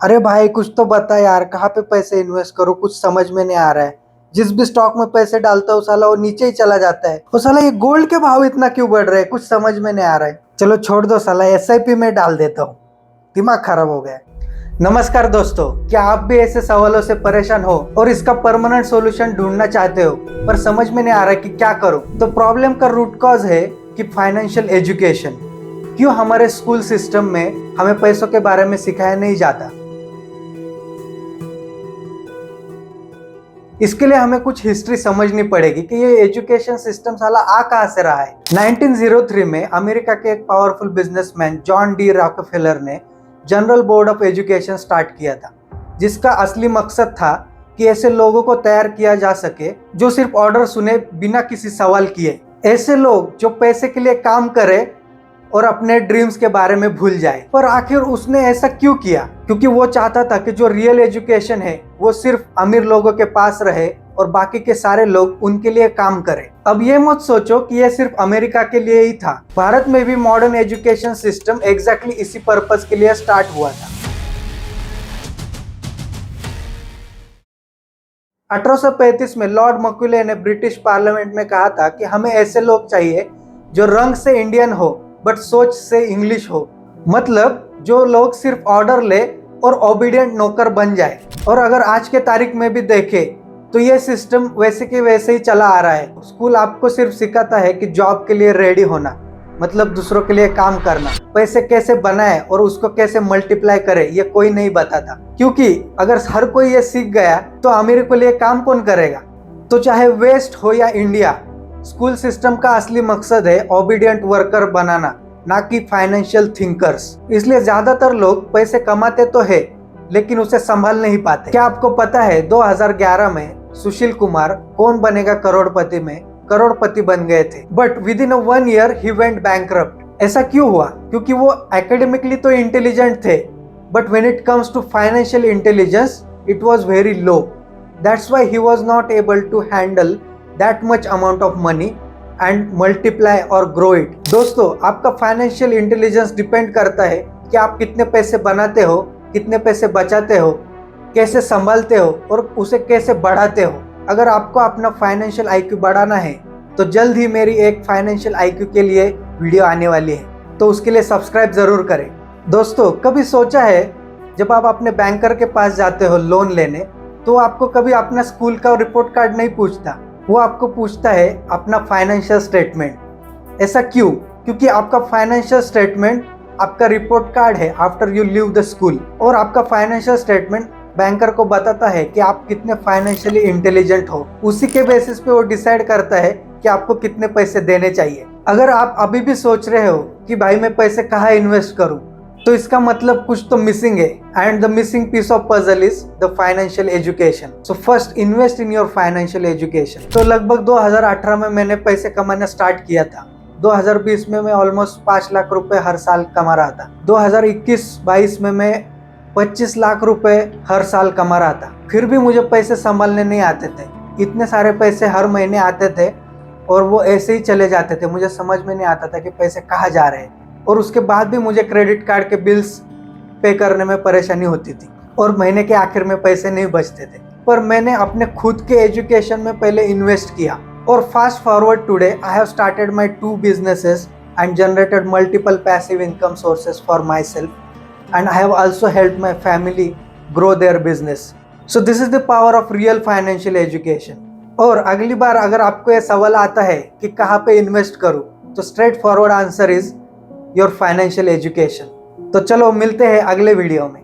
अरे भाई कुछ तो बता यार, कहाँ पे पैसे इन्वेस्ट करूँ, कुछ समझ में नहीं आ रहा है। जिस भी स्टॉक में पैसे डालता हूँ साला वो नीचे ही चला जाता है। वो साला ये गोल्ड के भाव इतना क्यों बढ़ रहे हैं, कुछ समझ में नहीं आ रहा है। चलो छोड़ दो साला, एसआईपी में डाल देता हूँ। दिमाग खराब हो गया। नमस्कार दोस्तों, क्या आप भी ऐसे सवालों से परेशान हो और इसका परमानेंट सॉल्यूशन ढूंढना चाहते हो पर समझ में नहीं आ रहा कि क्या करूं? तो प्रॉब्लम का रूट कॉज है कि फाइनेंशियल एजुकेशन। क्यों हमारे स्कूल सिस्टम में हमें पैसों के बारे में सिखाया नहीं जाता? इसके लिए हमें कुछ हिस्ट्री समझनी पड़ेगी कि ये एजुकेशन सिस्टम साला आ कहां से रहा है। 1903 में अमेरिका के एक powerful businessman John D Rockefeller ने General Board of Education start किया था, जिसका असली मकसद था कि ऐसे लोगों को तैयार किया जा सके जो सिर्फ ऑर्डर सुने बिना किसी सवाल किए। ऐसे लोग जो पैसे के लिए काम करे और अपने ड्रीम्स के बारे में भूल जाए। पर आखिर उसने ऐसा क्यों किया? क्योंकि वो चाहता था कि जो रियल एजुकेशन है वो सिर्फ अमीर लोगों के पास रहे और बाकी के सारे लोग उनके लिए काम करें। अब ये मत सोचो कि ये सिर्फ अमेरिका के लिए ही था। भारत में भी मॉडर्न एजुकेशन सिस्टम एग्जैक्टली इसी पर्पस के लिए स्टार्ट हुआ था। 1835 में लॉर्ड मक्यूले ने ब्रिटिश पार्लियामेंट में कहा था कि हमें ऐसे लोग चाहिए जो रंग से इंडियन हो बट सोच से इंग्लिश हो। मतलब जो लोग सिर्फ ऑर्डर ले और ओबीडियंट नौकर बन जाए। और अगर आज के तारीख में भी देखें तो ये सिस्टम वैसे के वैसे ही चला आ रहा है। स्कूल आपको सिर्फ सिखाता है कि जॉब के लिए रेडी होना, मतलब दूसरों के लिए काम करना। पैसे कैसे बनाए और उसको कैसे मल्टीप्लाई करे ये कोई नहीं बताता, क्योंकि अगर हर कोई ये सीख गया तो अमीर के लिए काम कौन करेगा? तो चाहे वेस्ट हो या इंडिया, स्कूल सिस्टम का असली मकसद है ओबीडियंट वर्कर बनाना, ना कि फाइनेंशियल थिंकर्स। इसलिए ज्यादातर लोग पैसे कमाते तो है लेकिन उसे संभाल नहीं पाते। क्या आपको पता है 2011 में सुशील कुमार कौन बनेगा करोड़पति में करोड़पति बन गए थे, बट विद इन 1 ईयर ही वेंट बैंकरप्ट। ऐसा क्यों हुआ? क्योंकि वो एकेडमिकली तो इंटेलिजेंट थे but when it comes to financial intelligence it was very low. That's why he was not able to handle that much amount of money and multiply और grow it. दोस्तों, आपका फाइनेंशियल इंटेलिजेंस डिपेंड करता है कि आप कितने पैसे बनाते हो, कितने पैसे बचाते हो, कैसे संभालते हो और उसे कैसे बढ़ाते हो। अगर आपको अपना फाइनेंशियल आईक्यू बढ़ाना है तो जल्द ही मेरी एक फाइनेंशियल आईक्यू के लिए वीडियो आने वाली है, तो उसके लिए सब्सक्राइब जरूर करें। दोस्तों, कभी सोचा है जब आप अपने बैंकर के पास जाते हो लोन लेने तो आपको कभी अपना स्कूल का रिपोर्ट कार्ड नहीं पूछता, वो आपको पूछता है अपना फाइनेंशियल स्टेटमेंट। ऐसा क्यों? क्योंकि आपका फाइनेंशियल स्टेटमेंट आपका रिपोर्ट कार्ड है after you leave the school. और आपका फाइनेंशियल स्टेटमेंट बैंकर को बताता है कि आप कितने फाइनेंशियली इंटेलिजेंट हो। उसी के बेसिस पे वो डिसाइड करता है कि आपको कितने पैसे देने चाहिए। अगर आप अभी भी सोच रहे हो कि भाई मैं पैसे कहाँ इन्वेस्ट करूं, तो इसका मतलब कुछ तो मिसिंग है, and the missing piece of puzzle is the financial education. So first invest in your financial education. तो लगभग 2018 में मैंने पैसे कमाना स्टार्ट किया था। 2020 में मैं ऑलमोस्ट 5 लाख रुपए हर साल कमा रहा था। 2021-22 में मैं 25 लाख रुपए हर साल कमा रहा था। फिर भी मुझे पैसे संभालने नहीं आते थे। इतने सारे पैसे हर महीने आते थे और वो ऐसे ही चले जाते थे। मुझे समझ में नहीं आता था कि पैसे कहाँ जा रहे हैं, और उसके बाद भी मुझे क्रेडिट कार्ड के बिल्स पे करने में परेशानी होती थी और महीने के आखिर में पैसे नहीं बचते थे। पर मैंने अपने खुद के एजुकेशन में पहले इन्वेस्ट किया, और fast forward today I have started my 2 businesses and generated multiple passive income sources for myself, and I have also helped my family grow their business. So this is the power of real financial education. और अगली बार अगर आपको ये सवाल आता है कि कहाँ पे इन्वेस्ट करूँ, तो straight forward answer is your financial education. तो चलो मिलते हैं अगले वीडियो में।